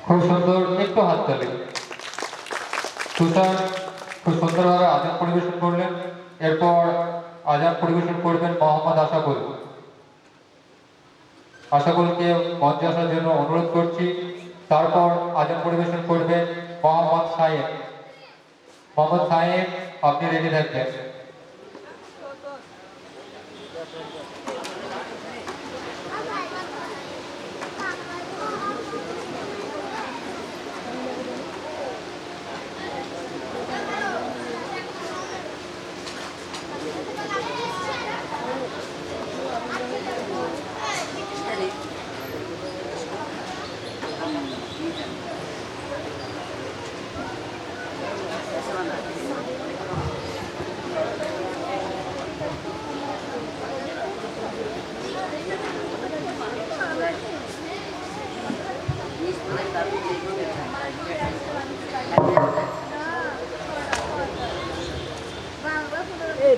খুব সুন্দর, একটু হাততালি। তুষার খুব সুন্দরভাবে আজান পরিবেশন করলেন। এরপর আজান পরিবেশন করবেন মোহাম্মদ আশাকুল। আশাকুলকে মঞ্চে আসার জন্য অনুরোধ করছি। তারপর আজান পরিবেশন করবেন মোহাম্মদ সাহেব। মোহাম্মদ সাহেব, আপনি রেডি থাকবেন।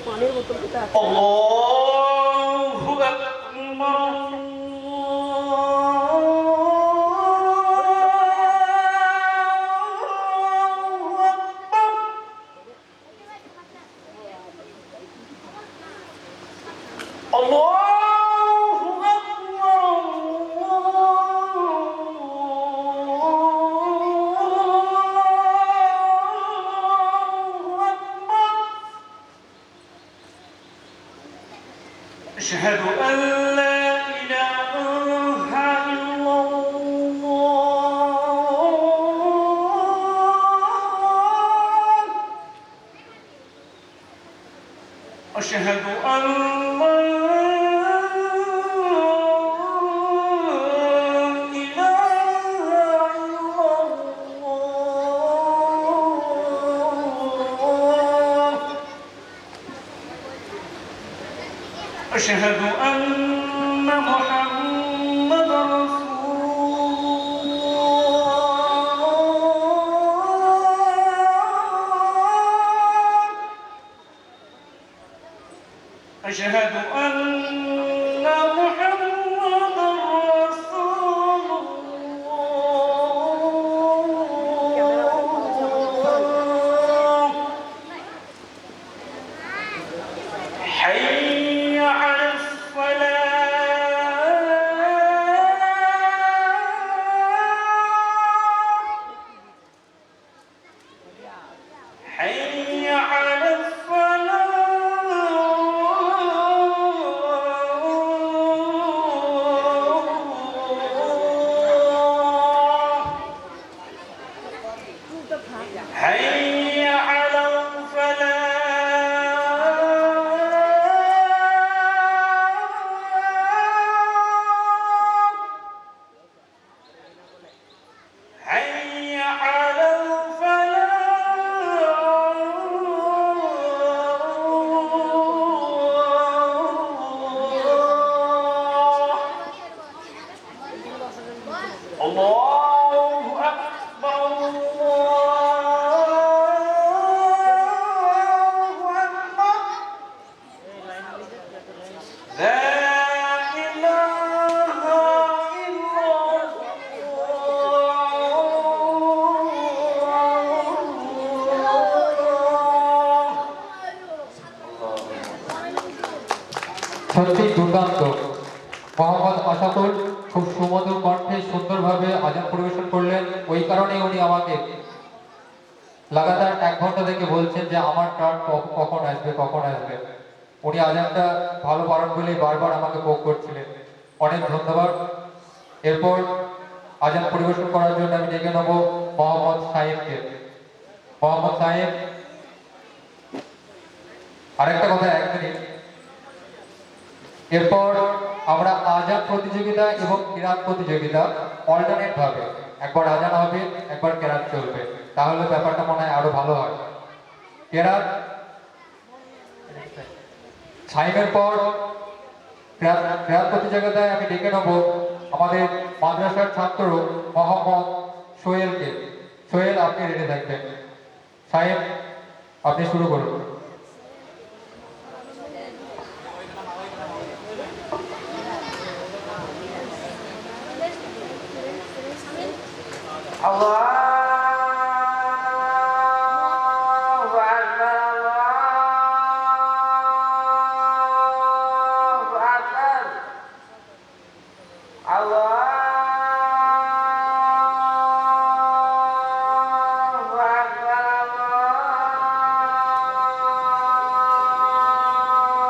পানির বোতল আল্লাহু আকবার أشهد أن لا إله إلا الله أشهد أن لا إله إلا الله أشهد أن محمد رسول الله أشهد أن محمد رسول الله حي على الصلاة حي على الفلاح حي على الفلاح حي على الفلاح الله أكبر الله أكبر لا إله إلا সত্যি দুর্দান্ত। মোহাম্মদ আশাকুল খুব সুমধুর কণ্ঠে সুন্দরভাবে আজান পরিবেশন করলেন। ওই কারণে উনি আমাকে লাগাতার 1 ঘন্টা থেকে বলছেন যে আমার টার্ন কখন আসবে, কখন আসবে। উনি আজানটা ভালো পারেন বলেই বারবার আমাকে পোক করছিলেন। অনেক ধন্যবাদ। এরপর আজান পরিবেশন করার জন্য আমি ডেকে নেব মোহাম্মদ সাহেবকে। মোহাম্মদ সাহেব, আরেকটা কথা, 1 মিনিট। এরপর আমরা আজান প্রতিযোগিতা এবং কিরাত প্রতিযোগিতা অল্টারনেট ভাবে, একবার আজান হবে, একবার কেরাত চলবে, তাহলে ব্যাপারটা মনে হয় আরো ভালো হয়। কেরাত সাইমের পর কেরাত প্রতিযোগিতায় আমি ডেকে নেব আমাদের মাদ্রাসার ছাত্র মোহাম্মদ সোহেলকে। সোহেল, আপনি রেডি থাকবেন। সাহেব, আপনি শুরু করুন। Allahu Akbar, Allahu Akbar, Allahu Akbar,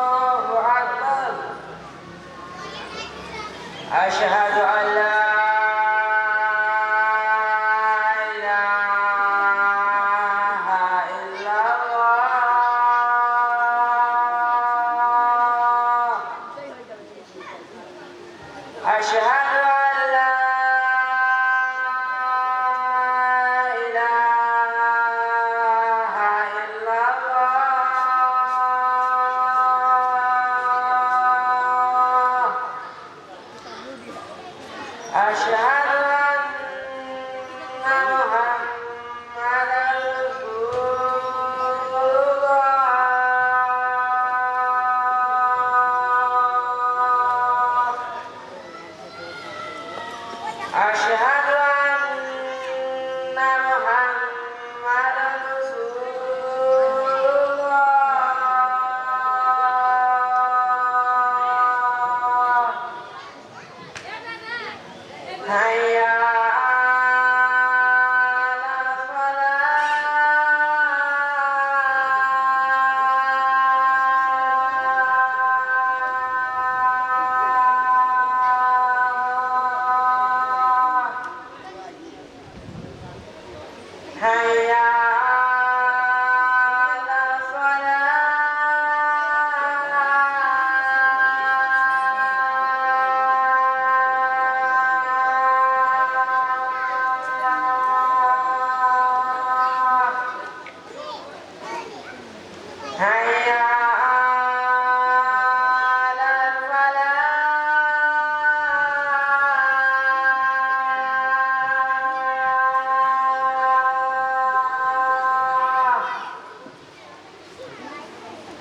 Allahu Akbar. Asyhadu an la ilaha illallah. Asyhadu an la ilaha illallah. Asyhadu anna Muhammadan Rasulullah. Asyhadu anna Muhammadan Rasulullah. Hayya 'alas salah. Hayya 'alas salah. Hayya 'alas falah.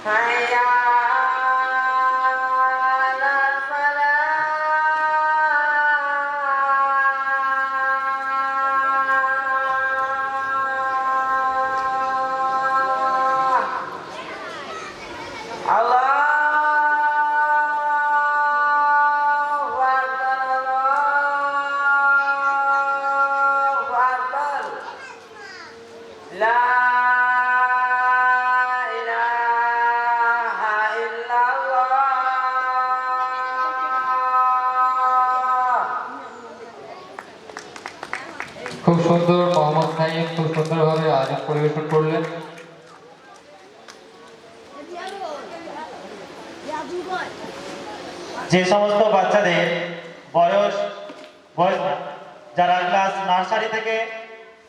Hayya 'alas falah. Allahu Akbar, Allahu Akbar. La ilaha illallah. খুব সুন্দর মোহাম্মদ নাইম খুব সুন্দরভাবে আজান পরিবেশন করলেন। যে সমস্ত বাচ্চাদের বয়স বয়স যারা ক্লাস নার্সারি থেকে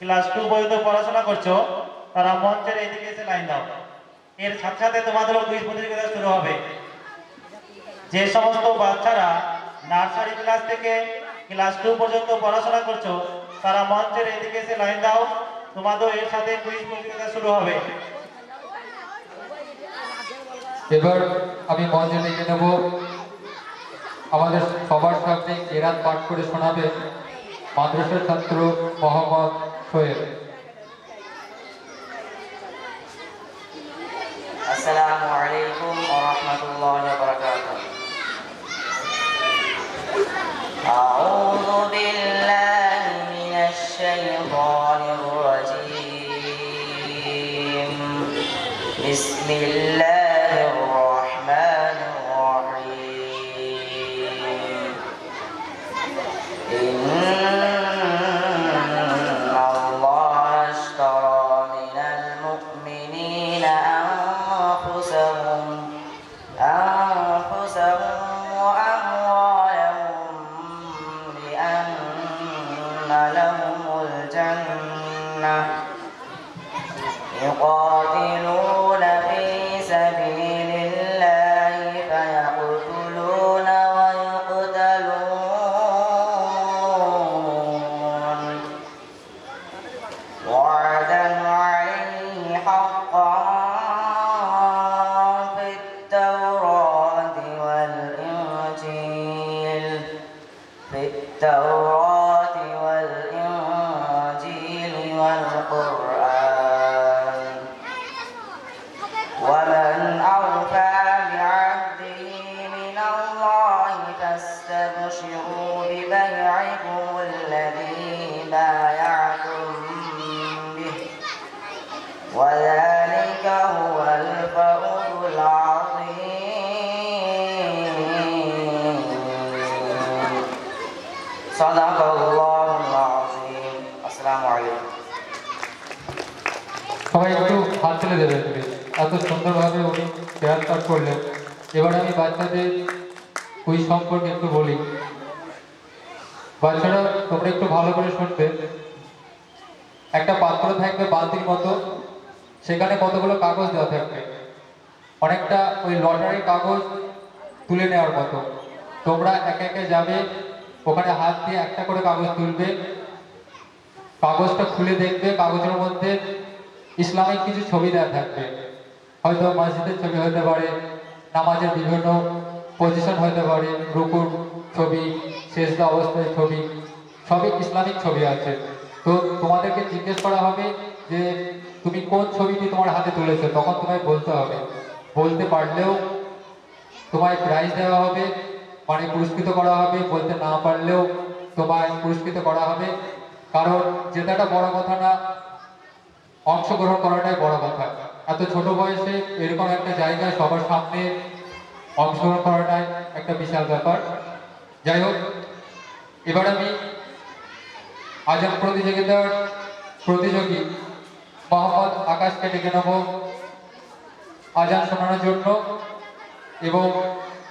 ক্লাস 2 পর্যন্ত পড়াশোনা করছো তারা মঞ্চের এইদিকে এসে লাইন দাও। এর সাথে সাথে তোমাদেরও কুইজ প্রতিযোগিতা শুরু হবে। যে সমস্ত বাচ্চারা নার্সারি ক্লাস থেকে ক্লাস 2 পর্যন্ত পড়াশোনা করছো তারা মঞ্চের এইদিকে এসে লাইন দাও, তোমাদের এর সাথে কুইজ প্রতিযোগিতা শুরু হবে। এবার আমি মঞ্চে ডেকে নেব আমাদের সবার সামনে কেরাত পাঠ করে শোনাবে মাদ্রাসার ছাত্র Mohammad Sohel. Assalamu alaikum warahmatullahi wabarakatuh. A'udzu billahi minasy syaithanir rajim. Bismillahirrahmanirrahim. Inna Allah ashtara minal mu'minina anfusahum wa amwalahum bi anna lahumul jannah yuqatiluna fi sabilillahi fayaqtuluna wa yuqtalun wa'dan 'alayhi haqqan fit tawrati wal injil fit tawrati wal injil والقرآن ومن أوفى بعهده من الله فاستبشروا ببيعكم الذي بايعتم به وذلك هو الفوز العظيم صدق الله العظيم السلام عليكم সবাই একটু হাত তুলে দেবেন please. এত সুন্দরভাবে উনি share কাট করলেন। এবার আমি বাচ্চাদের কুইজ সম্পর্কে একটু বলি। বাচ্চারা তোমরা একটু ভালো করে শুনবে। একটা পাত্র থাকবে বালতির মতো, সেখানে কতগুলো কাগজ দেওয়া থাকবে, অনেকটা ওই লটারির কাগজ তুলে নেওয়ার মতো। তোমরা একে একে যাবে, ওখানে হাত দিয়ে একটা করে কাগজ তুলবে, কাগজটা খুলে দেখবে, কাগজের মধ্যে ইসলামিক কিছু ছবি দেওয়া থাকবে। হয়তো মসজিদের ছবি হতে পারে, নামাজের বিভিন্ন পজিশন হতে পারে, রুকুর ছবি, সেজদা অবস্থায় ছবি, সবই ইসলামিক ছবি আছে। তো তোমাদেরকে জিজ্ঞেস করা হবে যে তুমি কোন ছবিটি তোমার হাতে তুলেছো, তখন তোমায় বলতে হবে। বলতে পারলেও তোমায় প্রাইজ দেওয়া হবে, মানে পুরস্কৃত করা হবে। বলতে না পারলেও তোমায় পুরস্কৃত করা হবে। কারণ জেতাটা বড় কথা না, অংশগ্রহণ করাটাই বড় কথা। এত ছোট বয়সে এরকম একটা জায়গায় সবার সামনে অংশগ্রহণ করাটাই একটা বিশাল ব্যাপার। যাই হোক, এবার আমি আজান প্রতিযোগিতার প্রতিযোগী মোহাম্মদ আকাশকে ডেকে নেব আজান শোনানোর জন্য, এবং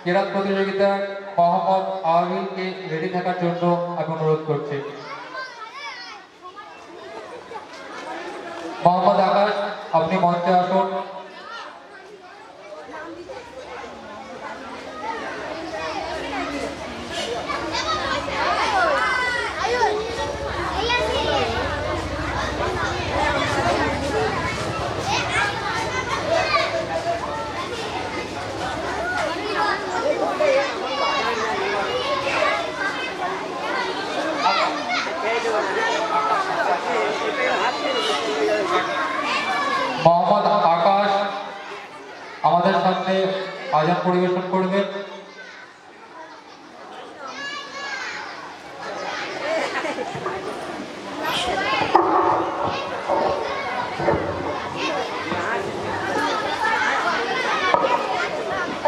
কেরাত প্রতিযোগিতার মোহাম্মদ আওয়াবিলকে রেডি থাকার জন্য আমি অনুরোধ করছি। মোহাম্মদ আকাশ, আপনি মঞ্চে আসুন। মোহাম্মদ আকাশ আমাদের সামনে আজান পরিবেশন করবেন।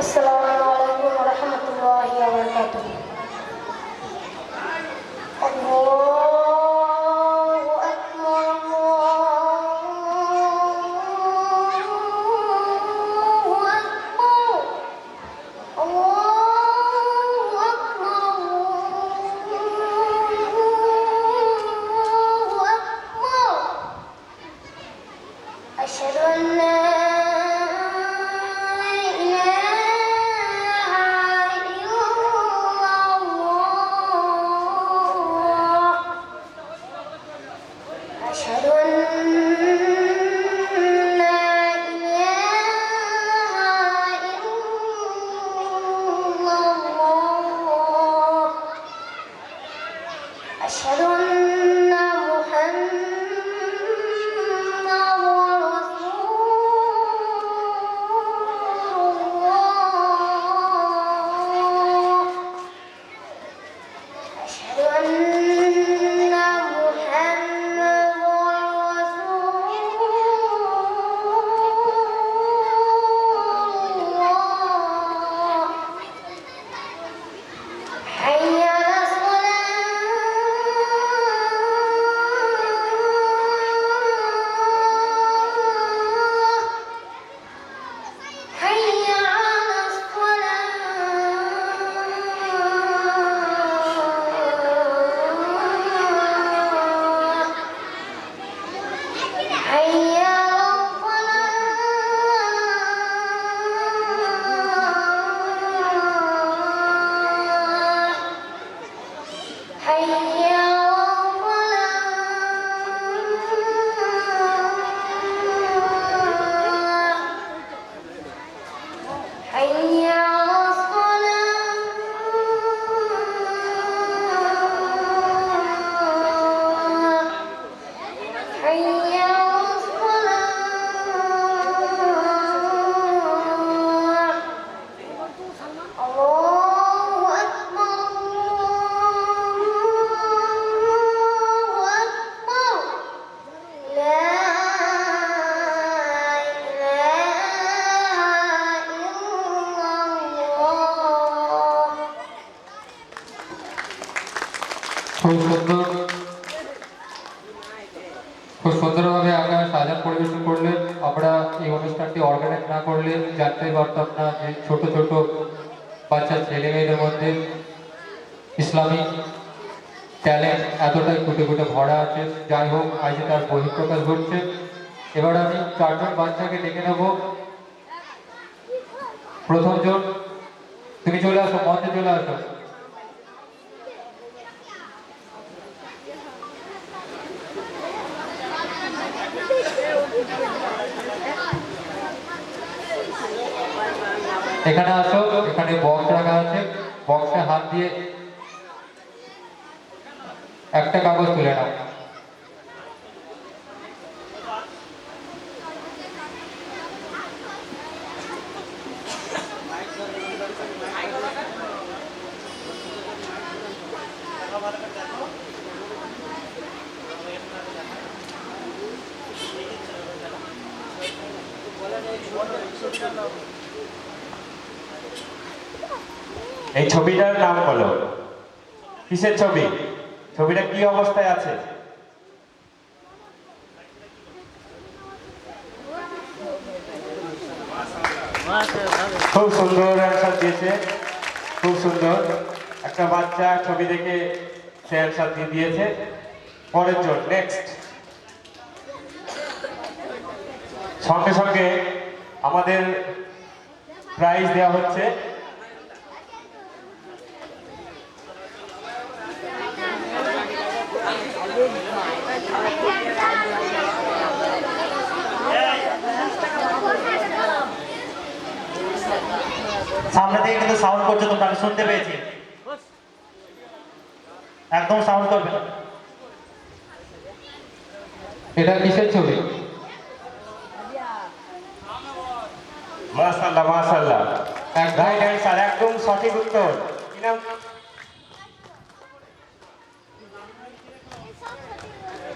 আসসালামু আলাইকুম ওয়া রাহমাতুল্লাহি ওয়া বারাকাতুহু। আল্লাহু আকবার আল্লাহু আকবার আল্লাহু আকবার আশহাদু আন লা أشهد أن لا إله إلا الله أشهد أن محمدا رسول الله أشهد أن محمدا رسول الله খুব সুন্দরভাবে আকাশ আজান পরিবেশন করলেন। আমরা এই অনুষ্ঠানটি অর্গানাইজ না করলে জানতেই পারতাম না যে ছোট ছোট বাচ্চা ছেলে মেয়েদের মধ্যে ইসলামিক ট্যালেন্ট এতটাই কুটে কুটে ভরা আছে। যাই হোক, আজ তার বহিঃপ্রকাশ ঘটছে। এবার আমি চারজন বাচ্চাকে ডেকে নেব। প্রথম জন, তুমি চলে আসো, মঞ্চে চলে আসো। এখানে আসো, এখানে বক্স রাখা আছে, বক্সে হাত দিয়ে একটা কাগজ তুলে নাও। এই ছবিটার নাম বলো, কিসের ছবি? ছবিটা কি অবস্থায় আছে? খুব সুন্দর অ্যান্সার দিয়েছে, খুব সুন্দর। একটা বাচ্চা ছবি দেখে সে অ্যান্সার দিয়ে দিয়েছে। পরের জন, নেক্সট। সঙ্গে সঙ্গে আমাদের প্রাইজ দেওয়া হচ্ছে। সামনে থেকে কিন্তু সাউন্ড করছে, তোমরা আমি শুনতে পেয়েছি। একদম সাউন্ড করবে না। এটা কিসের ছবি? মাশাআল্লাহ, মাশাআল্লাহ, রাইট অ্যান্সার, একদম সঠিক উত্তর। কি নাম?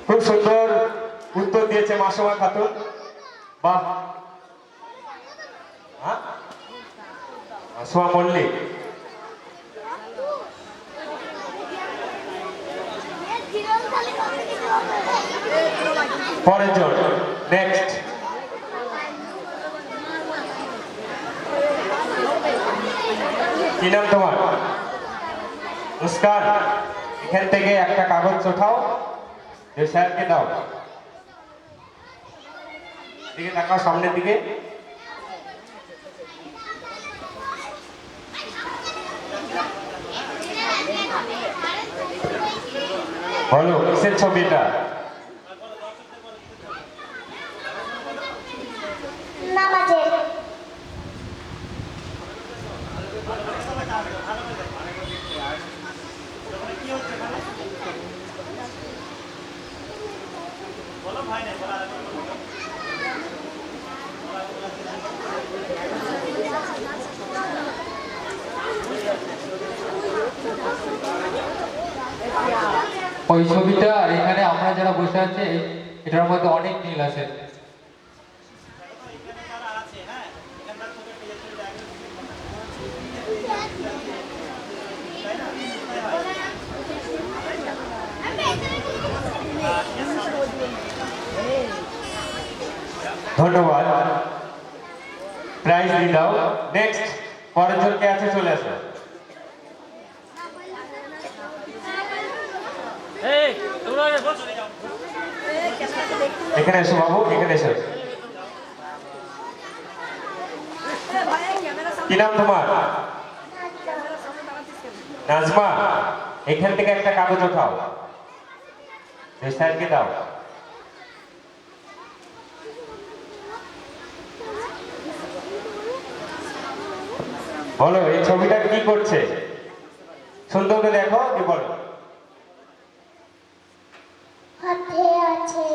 খুব সুন্দর উত্তর দিয়েছে মাসুমা খাতুন। বাহ। হ্যাঁ, মাসুমা মল্লিক। পরের জন, নেক্সট। কি নাম তোমার? মুস্কান। এখান থেকে একটা কাগজ ওঠাও, স্যারকে দাও। দিকে তাকাও, সামনের দিকে। বলো, কিসের ছবি এটা? নামাজের। ওই ছবিটা আর এখানে আমরা যারা বসে আছি এটার মধ্যে অনেক মিল আছে। ধন্যবাদ, প্রাইজ দিয়ে দাও। নেক্সট, পরের জন কে আছে? চলে আসো। এখানে এসো বাবু, এখানে এসো। কি নাম তোমার? নাজমা। এখান থেকে একটা কাগজ ওঠাও, স্যারকে দাও। বলো, এই ছবিটা কি করছে? সুন্দর করে দেখো, কি বলো? হাতে আছে।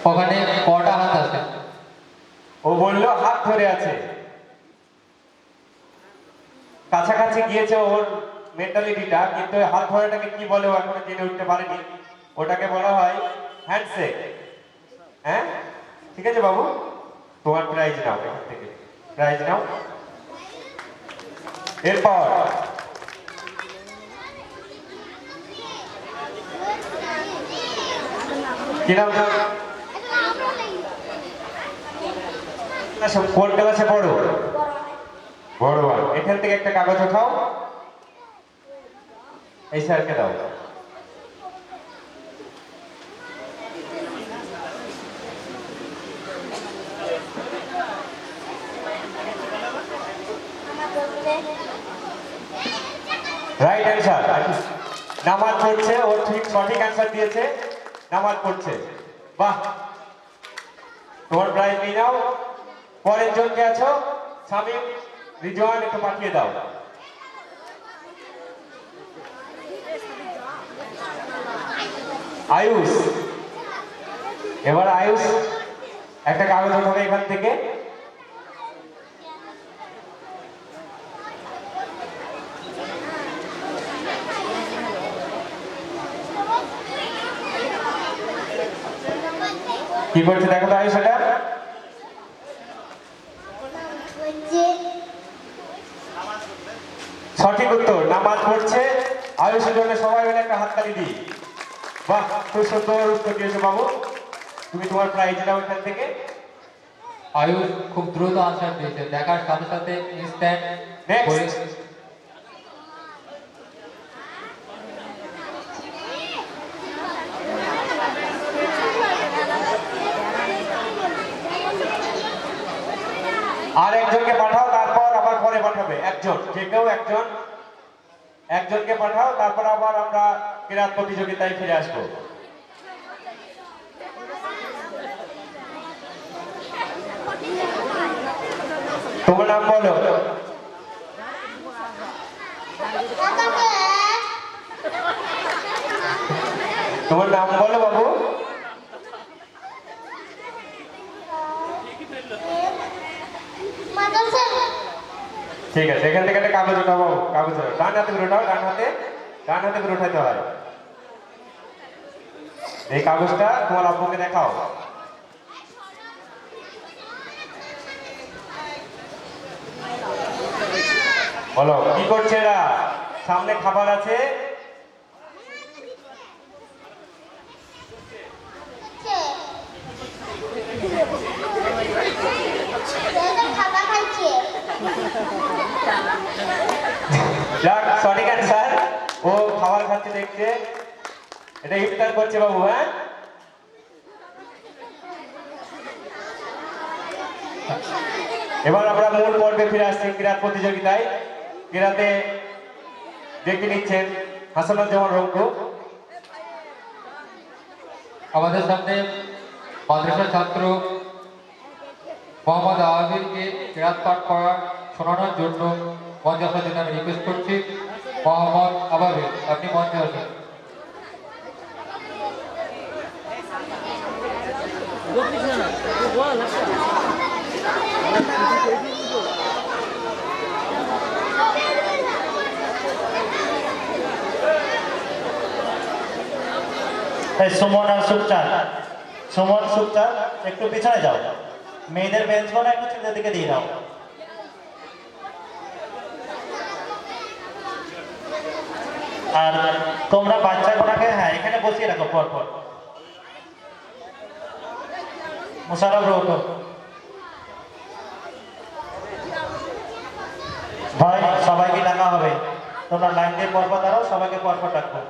ওখানে কটা হাত আছে? ও বললো হাত ধরে আছে। কাছাকাছি গিয়েছে ওর মেন্টালিটিটা, কিন্তু হাত ধরাটাকে কি বলে ও এখনো জেনে উঠতে পারেনি। ওটাকে বলা হয় হ্যান্ডশেক। হ্যাঁ, ঠিক আছে বাবু, তোমার প্রাইজ নাও, এখান থেকে প্রাইজ নাও। এরপর কি নাম? কোন ক্লাসে পড়ো? বড় ওয়ান। এখান থেকে একটা কাগজ উঠাও, এই স্যারকে দাও। Right answer. নামাজ পড়ছে, ও ঠিক সঠিক অ্যান্সার দিয়েছে, নামাজ পড়ছে। বাহ, তোমার প্রাইজ নিয়ে নাও। পরের জনকে আছো, শামীম, রিজওয়ান, একটু পাঠিয়ে দাও। আয়ুষ, এবার আয়ুষ একটা কাগজ উঠাবে এখান থেকে। কি করছে দেখো তো আয়ুষ, এটা সঠিক উত্তর, নামাজ পড়ছে। আয়ুষের জন্য সবাই মিলে একটা হাততালি দিই। বাহ, খুব সুন্দর উত্তর দিয়েছো বাবু। তুমি তোমার প্রাইজ নাও এখান থেকে। আয়ুষ খুব দ্রুত আনসার দিয়েছে, দেখার সাথে সাথে ইনস্ট্যান্ট Next. আর একজনকে পাঠাও, তারপর আবার পরে পাঠাবে একজন, যে কেউ একজন, একজনকে পাঠাও, তারপর আবার আমরা ক্রীড়া প্রতিযোগিতায় ফিরে আসবো। তোমার নাম বলো। তোমার নাম বলো বাবু। ঠিক আছে, এখান থেকে একটা কাগজ উঠাবো। কাগজ ডান হাতে করে উঠাও, ডান হাতে করে উঠাইতে হয়। এই কাগজটা তোমার আব্বুকে দেখাও। বলো কি করছে এরা? সামনে খাবার আছে। যাক, সঠিক অ্যান্সার। ও খাবার খাচ্ছে দেখছে, এটা ইফতার করছে বাবু। হ্যাঁ, এবার আমরা মূল পর্বে ফিরে আসছি, ক্রীড়া প্রতিযোগিতায়। ক্রীড়াতে দেখে নিচ্ছেন হাসানুজ্জামান রঙ্কু। আমাদের সামনে মাদ্রাসা ছাত্র মোহাম্মদ আবিরকে কেরাত পাঠ করা শোনানোর জন্য মঞ্চে আসার জন্য আমি রিকোয়েস্ট করছি। মোহাম্মদ আবাবির, আপনি মঞ্চে আসুন। সুমন আর সুপচাঁদ, সুমন সুপচাঁদ একটু পিছনে যাও। মেয়েদের বেঞ্চগুলো একটু ছেলেদের দিকে দিয়ে দাও। আর তোমরা বাচ্চাগুলোকে হ্যাঁ এখানে বসিয়ে রাখো পর পর। মুশারফ রৌটো, ভাই সবাইকে ডাকা হবে, তোমরা লাইন দিয়ে পরপর দাঁড়াও, সবাইকে পরপর ডাকবো।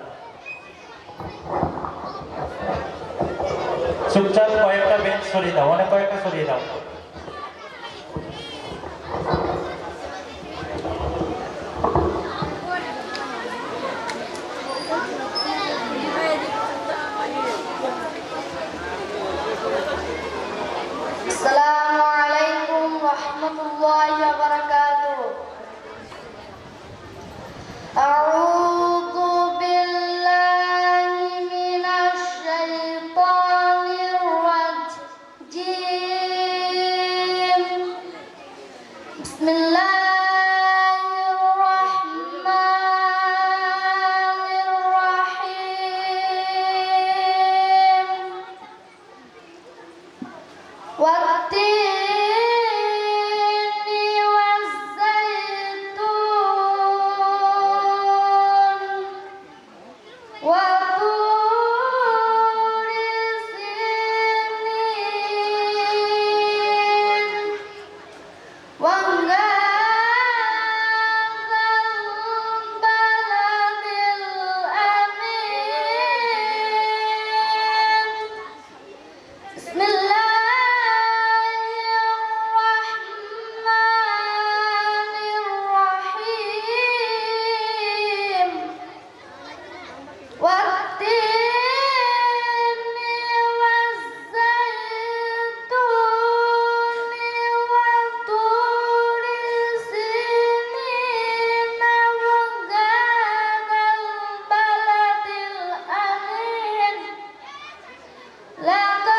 চুপচাপ কয়েকটা বেঞ্চ সরিয়ে দাও, অনেক কয়েকটা সরিয়ে দাও। আসসালামু আলাইকুম রহমতুল্লাহি ওয়া বারাকাতুহু। আউযু বিল্লাহি মিনাশ শাইতানির রাজিম। বিসমিল্লাহির রাহমানির রাহিম। والتين والزيتون وطور لقد